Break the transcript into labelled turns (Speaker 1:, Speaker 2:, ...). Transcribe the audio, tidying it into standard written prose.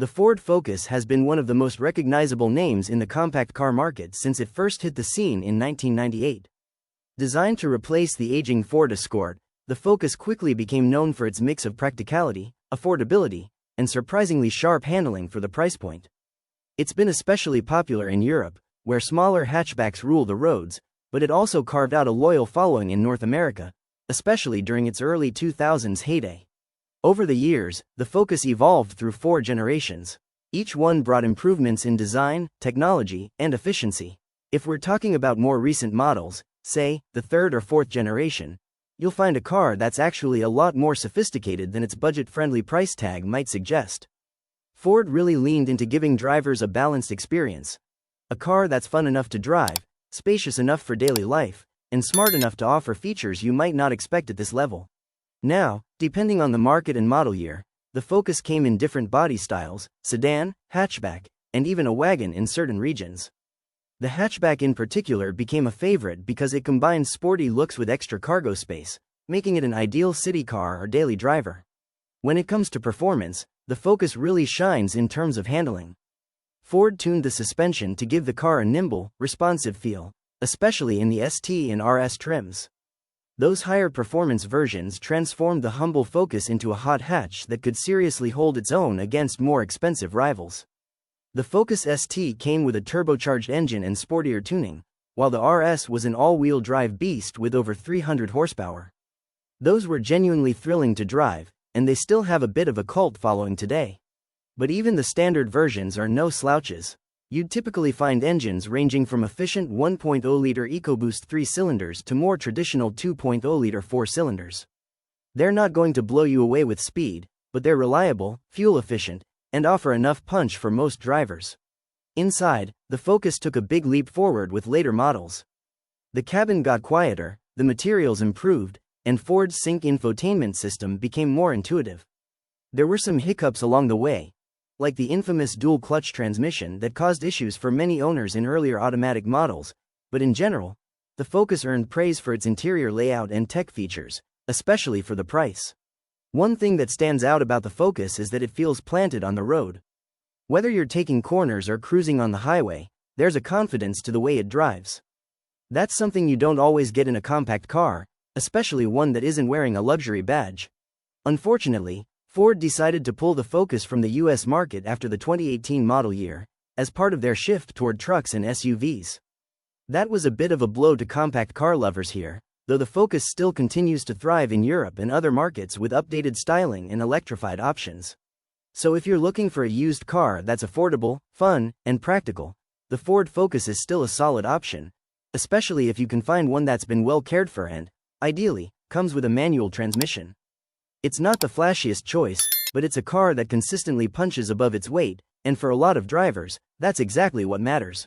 Speaker 1: The Ford Focus has been one of the most recognizable names in the compact car market since it first hit the scene in 1998. Designed to replace the aging Ford Escort, the Focus quickly became known for its mix of practicality, affordability, and surprisingly sharp handling for the price point. It's been especially popular in Europe, where smaller hatchbacks rule the roads, but it also carved out a loyal following in North America, especially during its early 2000s heyday. Over the years, the Focus evolved through 4 generations. Each one brought improvements in design, technology, and efficiency. If we're talking about more recent models, say, the 3rd or 4th generation, you'll find a car that's actually a lot more sophisticated than its budget-friendly price tag might suggest. Ford really leaned into giving drivers a balanced experience. A car that's fun enough to drive, spacious enough for daily life, and smart enough to offer features you might not expect at this level. Now, depending on the market and model year, the Focus came in different body styles: sedan, hatchback, and even a wagon in certain regions. The hatchback in particular became a favorite because it combines sporty looks with extra cargo space, making it an ideal city car or daily driver. When it comes to performance, the Focus really shines in terms of handling. Ford tuned the suspension to give the car a nimble, responsive feel, especially in the ST and RS trims. Those higher performance versions transformed the humble Focus into a hot hatch that could seriously hold its own against more expensive rivals. The Focus ST came with a turbocharged engine and sportier tuning, while the RS was an all-wheel drive beast with over 300 horsepower. Those were genuinely thrilling to drive, and they still have a bit of a cult following today. But even the standard versions are no slouches. You'd typically find engines ranging from efficient 1.0-liter EcoBoost 3-cylinders to more traditional 2.0-liter 4-cylinders. They're not going to blow you away with speed, but they're reliable, fuel-efficient, and offer enough punch for most drivers. Inside, the Focus took a big leap forward with later models. The cabin got quieter, the materials improved, and Ford's Sync infotainment system became more intuitive. There were some hiccups along the way, like the infamous dual-clutch transmission that caused issues for many owners in earlier automatic models, but in general, the Focus earned praise for its interior layout and tech features, especially for the price. One thing that stands out about the Focus is that it feels planted on the road. Whether you're taking corners or cruising on the highway, there's a confidence to the way it drives. That's something you don't always get in a compact car, especially one that isn't wearing a luxury badge. Unfortunately, Ford decided to pull the Focus from the US market after the 2018 model year, as part of their shift toward trucks and SUVs. That was a bit of a blow to compact car lovers here, though the Focus still continues to thrive in Europe and other markets with updated styling and electrified options. So if you're looking for a used car that's affordable, fun, and practical, the Ford Focus is still a solid option, especially if you can find one that's been well cared for and, ideally, comes with a manual transmission. It's not the flashiest choice, but it's a car that consistently punches above its weight, and for a lot of drivers, that's exactly what matters.